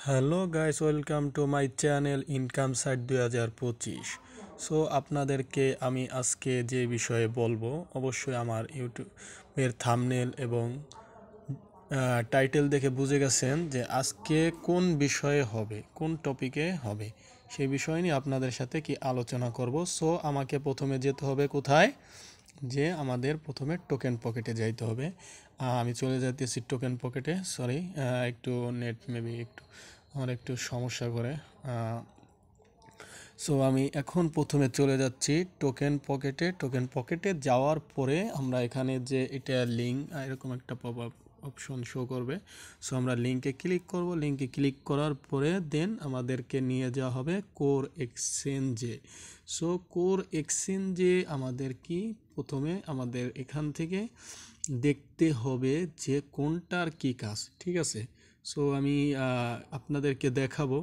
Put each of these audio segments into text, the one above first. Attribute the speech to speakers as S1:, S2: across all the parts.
S1: Hello guys, welcome to my channel income site 2025। So আপনাদেরকে আমি আজকে যে বিষয়ে বলবো, অবশ্যই আমার ইউটিউবের থাম্বনেল এবং টাইটেল দেখে বুঝে গেছেন যে আজকে কোন বিষয়ে হবে, কোন টপিকে হবে, সেই বিষয় নিয়ে আপনাদের সাথে কি আলোচনা করব। সো আমাকে প্রথমে যেতে হবে কোথায়, যে আমাদের প্রথমে টোকেন পকেটে যাইতে হবে। আমি চলে যাইতেছি টোকেন পকেটে। সরি, একটু নেট মেবি আমার একটু সমস্যা করে। সো আমি এখন প্রথমে চলে যাচ্ছি টোকেন পকেটে যাওয়ার পরে আমরা এখানে যে এটা লিঙ্ক, এরকম একটা পপ আপ অপশন শো করবে। সো আমরা লিঙ্কে ক্লিক করব। লিঙ্কে ক্লিক করার পরে দেন আমাদেরকে নিয়ে যাওয়া হবে কোর এক্সচেঞ্জে। সো কোর এক্সচেঞ্জে আমাদের কি প্রথমে আমাদের এখান থেকে দেখতে হবে যে কোনটার কি কাজ, ঠিক আছে। সো আমি আপনাদেরকে দেখাবো।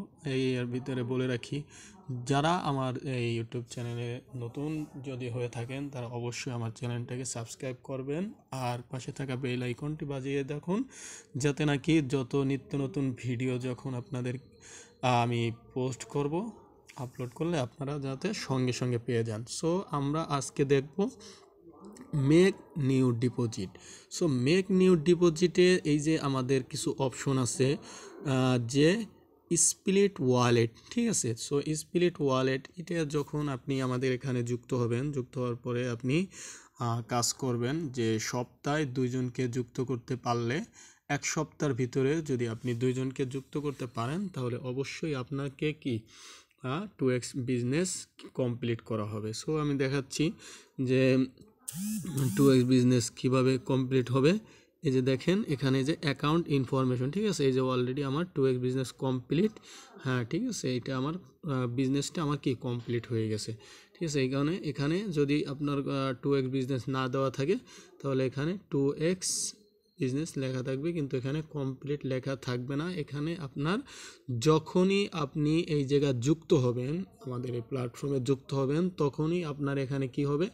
S1: এর ভিতরে বলে রাখি, যারা আমার এই ইউটিউব চ্যানেলে নতুন যদি হয়ে থাকেন তারা অবশ্যই আমার চ্যানেলটাকে সাবস্ক্রাইব করবেন আর পাশে থাকা বেল আইকনটি বাজিয়ে দেখুন, যাতে নাকি যত নিত্য নতুন ভিডিও যখন আপনাদের আমি পোস্ট করব, আপলোড করলে আপনারা যাতে সঙ্গে সঙ্গে পেয়ে যান। সো আমরা আজকে দেখব make new deposit. So make new ডিপোজিটে এই যে আমাদের কিছু অপশন আছে, যে স্প্লিট ওয়ালেট, ঠিক আছে। সো স্প্লিট ওয়ালেট এটা যখন আপনি আমাদের এখানে যুক্ত হবেন, যুক্ত হওয়ার পরে আপনি কাজ করবেন যে সপ্তাহে দুইজনকে যুক্ত করতে পারলে, এক সপ্তাহের ভিতরে যদি আপনি দুইজনকে যুক্ত করতে পারেন তাহলে অবশ্যই আপনাকে কি 2x বিজনেস কমপ্লিট করা হবে। সো আমি দেখাচ্ছি যে 2x বিজনেস কিভাবে কমপ্লিট হবে। এই যে দেখেন এখানে যে অ্যাকাউন্ট ইনফরমেশন, ঠিক আছে। এই যে অলরেডি আমার 2x বিজনেস কমপ্লিট, হ্যাঁ ঠিক আছে, এটা আমার বিজনেসটা আমার কি কমপ্লিট হয়ে গেছে, ঠিক আছে। এই কারণে এখানে যদি আপনার 2x বিজনেস না দেওয়া থাকে তাহলে এখানে 2x বিজনেস লেখা থাকবে, কিন্তু এখানে কমপ্লিট লেখা থাকবে না। এখানে আপনার যখনই আপনি এই জায়গায় যুক্ত হবেন, আমাদের এই প্ল্যাটফর্মে যুক্ত হবেন, তখনই আপনার এখানে কি হবে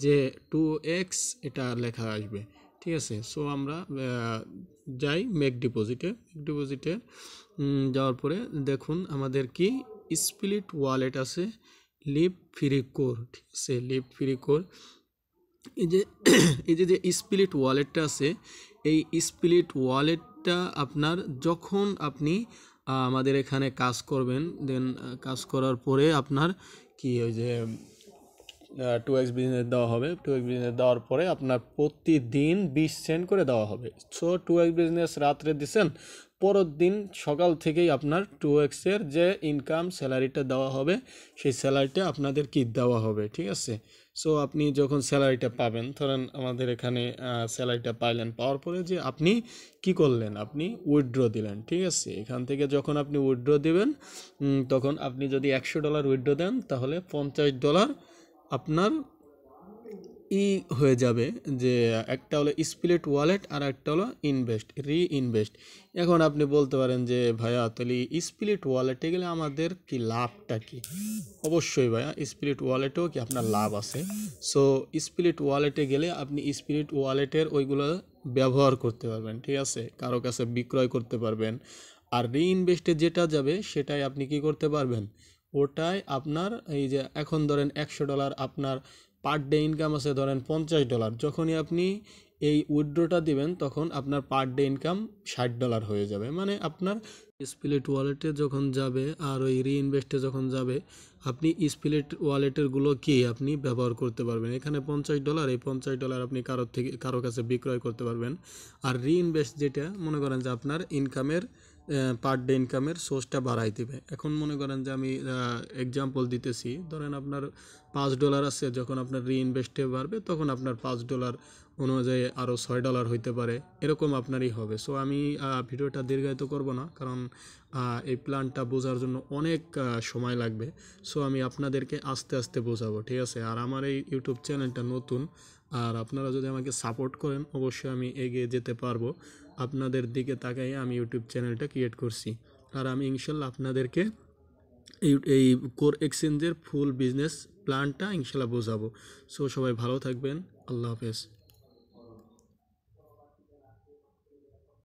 S1: যে 2x এটা লেখা আসবে, ঠিক আছে। সো আমরা যাই মেক ডিপোজিটে যাওয়ার পরে দেখুন আমাদের কি স্প্লিট ওয়ালেট আছে, লিভ ফ্রি কোর, ঠিক আছে। লিভ ফ্রি কোর, এই যে এই যে স্প্লিট ওয়ালেটটা আছে, এই স্প্লিট ওয়ালেটটা আপনার যখন আপনি আমাদের এখানে কাজ করবেন, দেন কাজ করার পরে আপনার কি ওই যে 2x বিজনেস দেওয়া হবে। 2x বিজনেস দেওয়ার পরে আপনার প্রতিদিন 20 সেন্ট করে দেওয়া হবে। সো 2x বিজনেস রাত্রে দিচ্ছেন, পরের দিন সকাল থেকেই আপনার 2x এর যে ইনকাম স্যালারিটা দেওয়া হবে, সেই স্যালারিটা আপনাদের কি দেওয়া হবে, ঠিক আছে। সো আপনি যখন স্যালারিটা পাবেন, ধরেন আমাদের এখানে স্যালারিটা পাইলেন, পাওয়ার পরে যে আপনি কি করলেন, আপনি উইথড্র দিলেন, ঠিক আছে। এখান থেকে যখন আপনি উইথড্র দিবেন, তখন আপনি যদি $100 উইথড্র দেন তাহলে $50 আপনার হয়ে যাবে। যে একটা হলো স্প্লিট ওয়ালেট আর একটা হলো রিইনভেস্ট। এখন আপনি বলতে পারেন যে ভাইয়া তাহলে স্প্লিট ওয়ালেটে গেলে আমাদের কি লাভটা কি? অবশ্যই ভাইয়া, স্প্লিট ওয়ালেটেও কি আপনার লাভ আছে। সো স্প্লিট ওয়ালেটে গেলে আপনি স্প্লিট ওয়ালেটের ওইগুলো ব্যবহার করতে পারবেন, ঠিক আছে, কারো কাছে বিক্রয় করতে পারবেন। আর রিইনভেস্টে যেটা যাবে সেটাই আপনি কি করতে পারবেন, ওটাই আপনার এই যে এখন ধরেন $100 আপনার পার ডে ইনকাম আছে ধরেন $50, যখনই আপনি এই উইথড্রটা দিবেন তখন আপনার পার ডে ইনকাম $60 হয়ে যাবে। মানে আপনার স্প্লিট ওয়ালেটে যখন যাবে আর ওই রিইনভেস্টে যখন যাবে, আপনি স্প্লিট ওয়ালেটেরগুলো কি আপনি ব্যবহার করতে পারবেন। এখানে $50, এই $50 আপনি কারো কাছে বিক্রয় করতে পারবেন। আর রিইনভেস্ট যেটা মনে করেন যে আপনার ইনকামের পার ডে ইনকামের সোর্সটা বাড়াই দেবে। এখন মনে করেন যে আমি এক্সাম্পল দিতেছি, ধরেন আপনার $5 আছে, যখন আপনার রিইনভেস্টে বাড়বে তখন আপনার $5 অনুযায়ী আরও $6 হইতে পারে, এরকম আপনারই হবে। সো আমি ভিডিওটা দীর্ঘায়িত করব না, কারণ এই প্ল্যানটা বোঝার জন্য অনেক সময় লাগবে। সো আমি আপনাদেরকে আস্তে আস্তে বোঝাবো, ঠিক আছে। আর আমার এই ইউটিউব চ্যানেলটা নতুন, আর আপনারা যদি আমাকে সাপোর্ট করেন অবশ্যই আমি এগিয়ে যেতে পারবো। আপনাদের দিকে তাকাই আমি ইউটিউব চ্যানেলটা ক্রিয়েট করছি। আর আমি ইনশাল্লাহ আপনাদেরকে এই কোর এক্সচেঞ্জের ফুল বিজনেস প্ল্যানটা ইনশাল্লাহ বোঝাবো। সো সবাই ভালো থাকবেন, আল্লাহ হাফেজ।